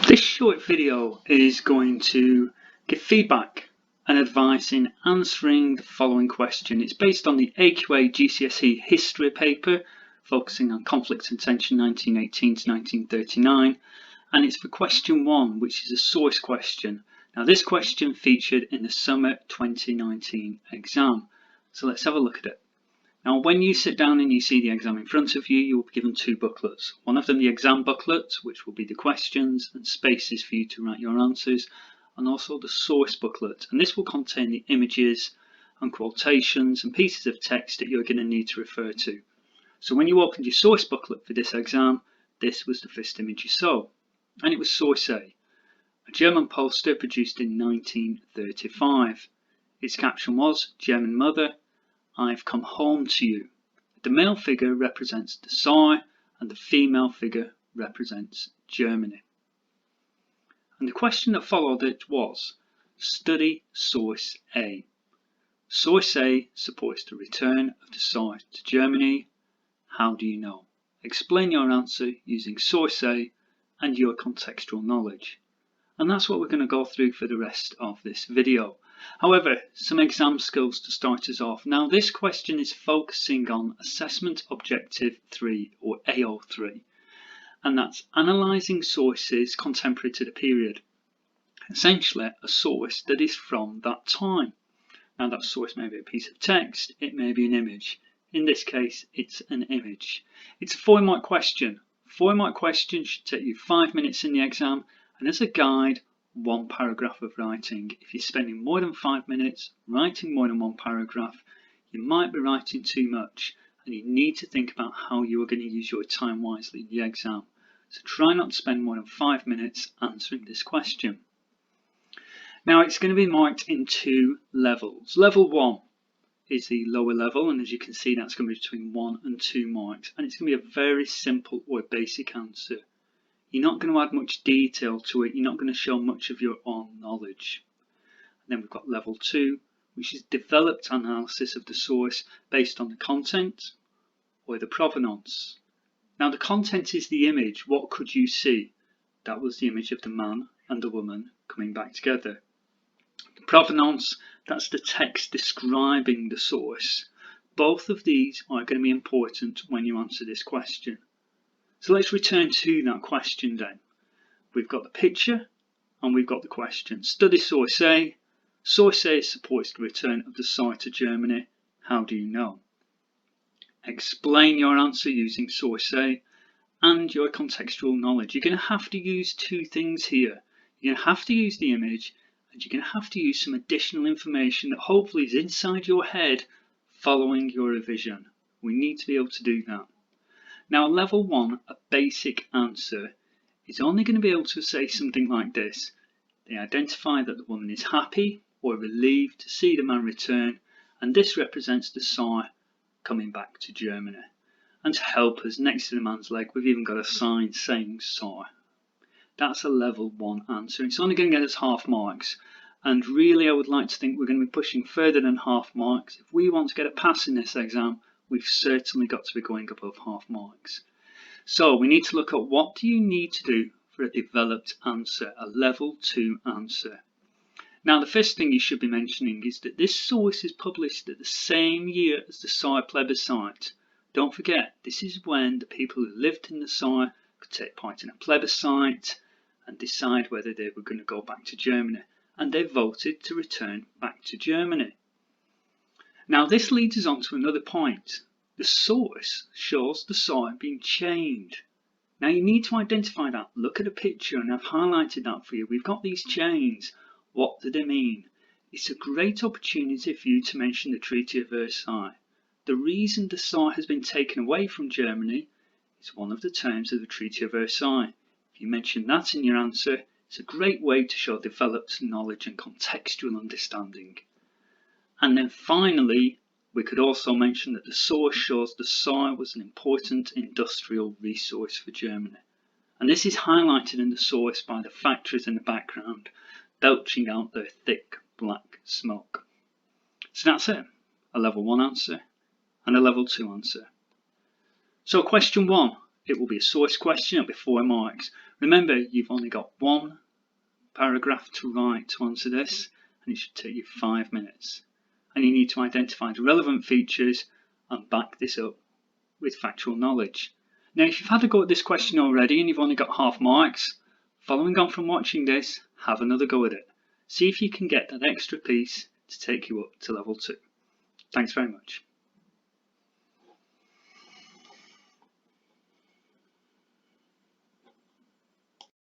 This short video is going to give feedback and advice in answering the following question. It's based on the AQA GCSE history paper focusing on conflict and tension 1918 to 1939, and it's for question 1, which is a source question. Now this question featured in the summer 2019 exam, so let's have a look at it. Now when you sit down and you see the exam in front of you, you'll be given two booklets. One of them the exam booklet, which will be the questions and spaces for you to write your answers, and also the source booklet, and this will contain the images and quotations and pieces of text that you're going to need to refer to. So when you opened your source booklet for this exam, this was the first image you saw, and it was source A German poster produced in 1935. Its caption was, "German mother, I've come home to you." The male figure represents the Tsar and the female figure represents Germany. And the question that followed it was, study source A. Source A supports the return of the Tsar to Germany. How do you know? Explain your answer using source A and your contextual knowledge. And that's what we're going to go through for the rest of this video. However, some exam skills to start us off. Now this question is focusing on Assessment Objective 3 or AO3, and that's analysing sources contemporary to the period. Essentially a source that is from that time. Now that source may be a piece of text, it may be an image. In this case it's an image. It's a 4-mark question. 4-mark question should take you 5 minutes in the exam, and as a guide, 1 paragraph of writing. If you're spending more than 5 minutes writing more than 1 paragraph, you might be writing too much and you need to think about how you are going to use your time wisely in the exam. So try not to spend more than 5 minutes answering this question. Now it's going to be marked in 2 levels. Level 1 is the lower level, and as you can see that's going to be between 1 and 2 marks, and it's going to be a very simple or basic answer. You're not going to add much detail to it, you're not going to show much of your own knowledge. And then we've got level 2, which is developed analysis of the source based on the content or the provenance. Now the content is the image. What could you see? That was the image of the man and the woman coming back together. The provenance, that's the text describing the source. Both of these are going to be important when you answer this question. So let's return to that question then. We've got the picture and we've got the question. Study source A. Source A supports the return of the Tsar to Germany. How do you know? Explain your answer using source A and your contextual knowledge. You're going to have to use 2 things here. You're going to have to use the image, and you're going to have to use some additional information that hopefully is inside your head following your revision. We need to be able to do that. Now level 1, a basic answer, is only going to be able to say something like this. They identify that the woman is happy or relieved to see the man return, and this represents the Tsar coming back to Germany. And to help us, next to the man's leg, we've even got a sign saying Tsar. That's a level 1 answer. It's only going to get us half marks, and really I would like to think we're going to be pushing further than half marks. If we want to get a pass in this exam, we've certainly got to be going above half marks. So we need to look at what do you need to do for a developed answer, a level 2 answer. Now the first thing you should be mentioning is that this source is published at the same year as the Tsar plebiscite. Don't forget, this is when the people who lived in the Tsar could take part in a plebiscite and decide whether they were going to go back to Germany, and they voted to return back to Germany. Now this leads us on to another point. The source shows the Tsar being chained. Now you need to identify that. Look at a picture, and I've highlighted that for you. We've got these chains. What do they mean? It's a great opportunity for you to mention the Treaty of Versailles. The reason the Tsar has been taken away from Germany is one of the terms of the Treaty of Versailles. If you mention that in your answer, it's a great way to show developed knowledge and contextual understanding. And then finally, we could also mention that the source shows the Tsar was an important industrial resource for Germany. And this is highlighted in the source by the factories in the background, belching out their thick black smoke. So that's it, a level 1 answer and a level 2 answer. So question 1, It will be a source question, it'll be 4 marks. Remember, you've only got 1 paragraph to write to answer this, and it should take you 5 minutes. And you need to identify the relevant features and back this up with factual knowledge. Now, if you've had a go at this question already and you've only got half marks, following on from watching this, have another go at it. See if you can get that extra piece to take you up to level 2. Thanks very much.